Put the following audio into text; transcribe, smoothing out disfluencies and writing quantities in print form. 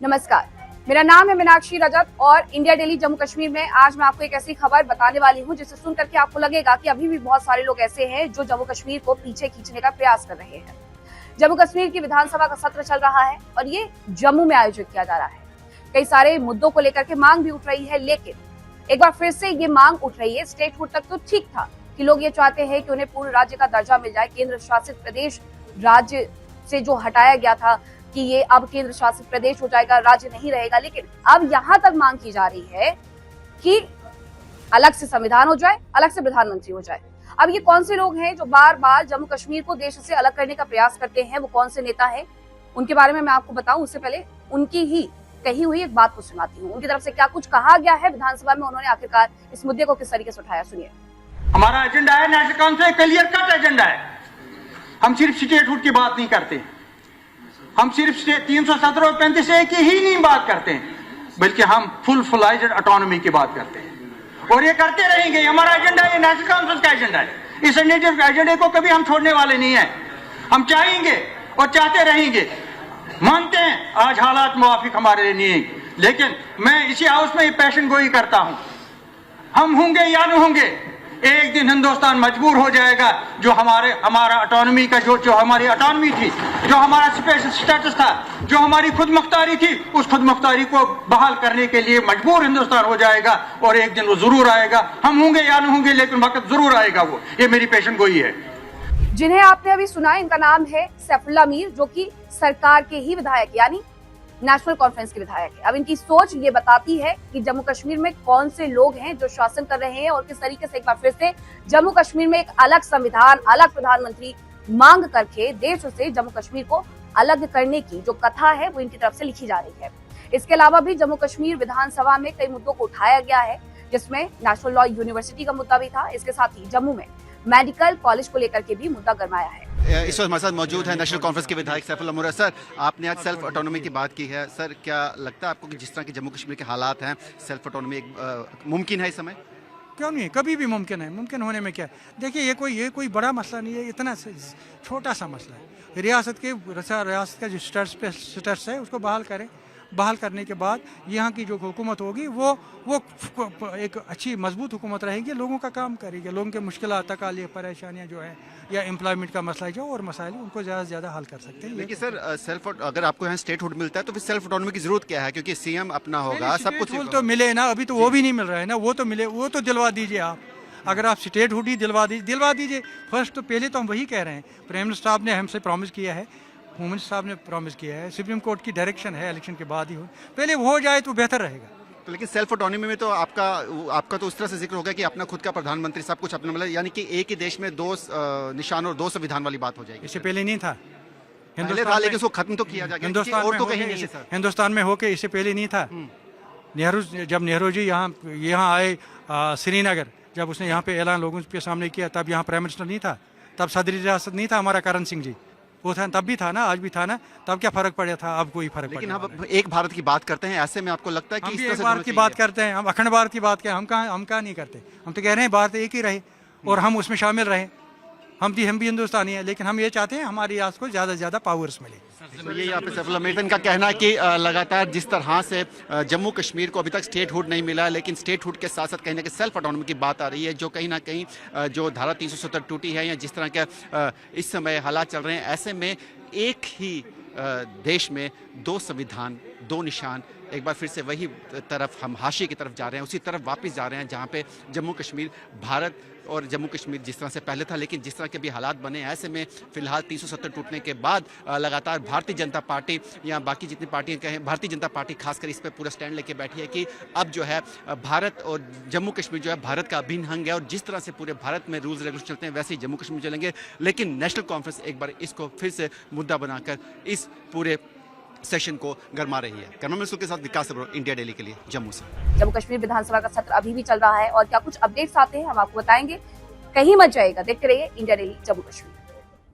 नमस्कार, मेरा नाम है मीनाक्षी रजत और इंडिया डेली जम्मू कश्मीर में आज मैं आपको एक ऐसी खबर बताने वाली हूं जिसे सुन करके आपको लगेगा कि अभी भी बहुत सारे लोग ऐसे हैं जो जम्मू कश्मीर को पीछे खींचने का प्रयास कर रहे हैं। जम्मू कश्मीर की विधानसभा का सत्र चल रहा है और ये जम्मू में आयोजित किया जा रहा है। कई सारे मुद्दों को लेकर के मांग भी उठ रही है, लेकिन एक बार फिर से ये मांग उठ रही है। स्टेटहुड तक तो ठीक था कि लोग ये चाहते हैं कि उन्हें पूर्ण राज्य का दर्जा मिल जाए। केंद्र शासित प्रदेश राज्य से जो हटाया गया था कि ये अब केंद्र शासित प्रदेश हो जाएगा, राज्य नहीं रहेगा, लेकिन अब यहां तक मांग की जा रही है कि अलग से संविधान हो जाए, अलग से प्रधानमंत्री हो जाए। अब ये कौन से लोग हैं जो बार बार जम्मू कश्मीर को देश से अलग करने का प्रयास करते हैं, वो कौन से नेता हैं, उनके बारे में मैं आपको बताऊं। उससे पहले उनकी ही कही हुई एक बात को सुनाती हूँ। उनकी तरफ से क्या कुछ कहा गया है विधानसभा में, उन्होंने आखिरकार इस मुद्दे को किस तरीके से उठाया, सुनिए। हमारा एजेंडा है national council, clear cut agenda है। हम सिर्फ स्टेटहुड की बात नहीं करते, हम सिर्फ 317 और 35 ए की ही नहीं बात करते हैं, बल्कि हम फुल फ्लाइज्ड ऑटोनॉमी की बात करते हैं और ये करते रहेंगे। हमारा एजेंडा है, नेशनल काउंसिल का एजेंडा है। इस एजेंडे को कभी हम छोड़ने वाले नहीं है। हम चाहेंगे और चाहते रहेंगे। मानते हैं आज हालात मुवाफिक हमारे लिए नहीं है, लेकिन मैं इसी हाउस में पैशन गोई करता हूं। हम होंगे या न होंगे, एक दिन हिंदुस्तान मजबूर हो जाएगा। जो हमारा ऑटोनॉमी का जो हमारी ऑटोनॉमी थी, जो हमारा स्पेशल स्टेटस था, जो हमारी खुद मुख्तारी थी, उस खुद मुख्तारी को बहाल करने के लिए मजबूर हिंदुस्तान हो जाएगा और एक दिन वो जरूर आएगा। हम होंगे या न होंगे, लेकिन वक्त जरूर आएगा। वो ये मेरी पेशन गोई है। जिन्हें आपने अभी सुना, इनका नाम है सैफुल्लाह मीर, जो कि सरकार के ही विधायक यानी नेशनल कॉन्फ्रेंस के विधायक है। अब इनकी सोच ये बताती है कि जम्मू कश्मीर में कौन से लोग हैं जो शासन कर रहे हैं और किस तरीके से एक बार फिर से जम्मू कश्मीर में एक अलग संविधान, अलग प्रधानमंत्री मांग करके देश से जम्मू कश्मीर को अलग करने की जो कथा है वो इनकी तरफ से लिखी जा रही है। इसके अलावा भी जम्मू कश्मीर विधानसभा में कई मुद्दों को उठाया गया है, जिसमें नेशनल लॉ यूनिवर्सिटी का मुद्दा भी था। इसके साथ ही जम्मू में मेडिकल कॉलेज को लेकर के भी मुद्दा गरमाया है। इस वक्त हमारे साथ मौजूद है नेशनल कॉन्फ्रेंस के विधायक सैफुल्लाह मीर। सर, आपने आज सेल्फ ऑटोनॉमी की बात की है। सर, क्या लगता है आपको कि जिस तरह के जम्मू कश्मीर के हालात हैं, सेल्फ ऑटोनॉमी मुमकिन है इस समय? क्यों नहीं, कभी भी मुमकिन है। मुमकिन होने में क्या है? देखिए, ये कोई बड़ा मसला नहीं है, इतना छोटा सा मसला है। रियासत का जो स्टेटस है उसको बहाल करें। बहाल करने के बाद यहाँ की जो हुकूमत होगी वो एक अच्छी मजबूत हुकूमत रहेगी, लोगों का काम करेगी, लोगों के मुश्किलात, तकालीफ, परेशानियाँ जो है या एम्प्लॉयमेंट का मसला जो और मसाइल उनको ज़्यादा से ज़्यादा हल कर सकते हैं। लेकिन सर, अगर आपको यहाँ स्टेटहुड मिलता है तो फिर सेल्फ ऑटोनॉमी की जरूरत क्या है? क्योंकि सीएम अपना होगा, सब कुछ तो मिले ना, अभी तो वो भी नहीं मिल रहा है ना। वो तो मिले, वो तो दिलवा दीजिए आप। अगर आप स्टेटहुड ही दिलवा दीजिए फर्स्ट। तो पहले तो हम वही कह रहे हैं, प्राइम मिनिस्टर साहब ने हमसे प्रॉमिस किया है, होम मिनिस्टर साहब ने प्रॉमिस किया है, सुप्रीम कोर्ट की डायरेक्शन है इलेक्शन के बाद ही हो, पहले वो हो जाए तो बेहतर रहेगा। तो लेकिन सेल्फ ऑटोनॉमी में तो आपका तो उस तरह से जिक्र होगा कि अपना खुद का प्रधानमंत्री, सब कुछ अपना, मतलब यानी कि एक ही देश में दो निशान और दो संविधान वाली बात हो जाएगी। इससे पहले नहीं था, लेकिन उसको खत्म तो किया जाएगा। हिंदुस्तान में होके इससे पहले नहीं था। जब नेहरू जी यहाँ आए श्रीनगर, जब उसने यहाँ पे ऐलान लोगों के सामने किया, तब यहाँ प्राइम मिनिस्टर नहीं था, तब सदरी रियासत नहीं था हमारा करण सिंह जी। वो था, तब भी था ना, आज भी था ना। तब क्या फर्क पड़ा था? अब कोई फर्क। लेकिन हम एक भारत की बात करते हैं, ऐसे में आपको लगता है कि हम एक भारत की बात करते हैं, हम अखंड भारत की बात हम कहाँ नहीं करते। हम तो कह रहे हैं भारत एक ही रहे और हम उसमें शामिल रहे। हम भी हिंदुस्तानी हैं, लेकिन हम ये चाहते हैं हमारी रियासत को ज़्यादा से ज़्यादा पावर्स मिले। ये यहाँ पे सैफुल्लाह मीर का कहना है कि लगातार जिस तरह से जम्मू कश्मीर को अभी तक स्टेटहुड नहीं मिला, लेकिन स्टेटहुड के साथ साथ कहीं ना कहीं सेल्फ ऑटोनॉमी की बात आ रही है, जो कहीं ना कहीं जो धारा 370 टूटी है या जिस तरह के इस समय हालात चल रहे हैं, ऐसे में एक ही देश में दो संविधान, दो निशान, एक बार फिर से वही तरफ हम हाशिए की तरफ जा रहे हैं, उसी तरफ वापस जा रहे हैं जहाँ पे जम्मू कश्मीर भारत और जम्मू कश्मीर जिस तरह से पहले था, लेकिन जिस तरह के भी हालात बने, ऐसे में फिलहाल 370 टूटने के बाद लगातार भारतीय जनता पार्टी या बाकी जितनी पार्टियां कहें, भारतीय जनता पार्टी खासकर इस पर पूरा स्टैंड लेके बैठी है कि अब जो है भारत और जम्मू कश्मीर जो है भारत का अभिन्न अंग है और जिस तरह से पूरे भारत में रूल्स रेगुलेशन चलते हैं वैसे ही जम्मू कश्मीर चलेंगे। लेकिन नेशनल कॉन्फ्रेंस एक बार इसको फिर से मुद्दा बनाकर इस पूरे सेशन को गरमा रही है। कैमरामैन सुल के साथ विकास अब्रोह, इंडिया डेली के लिए जम्मू से। जम्मू कश्मीर विधानसभा का सत्र अभी भी चल रहा है और क्या कुछ अपडेट्स आते हैं हम आपको बताएंगे। कहीं मत जाइएगा, देखते रहिए इंडिया डेली जम्मू कश्मीर।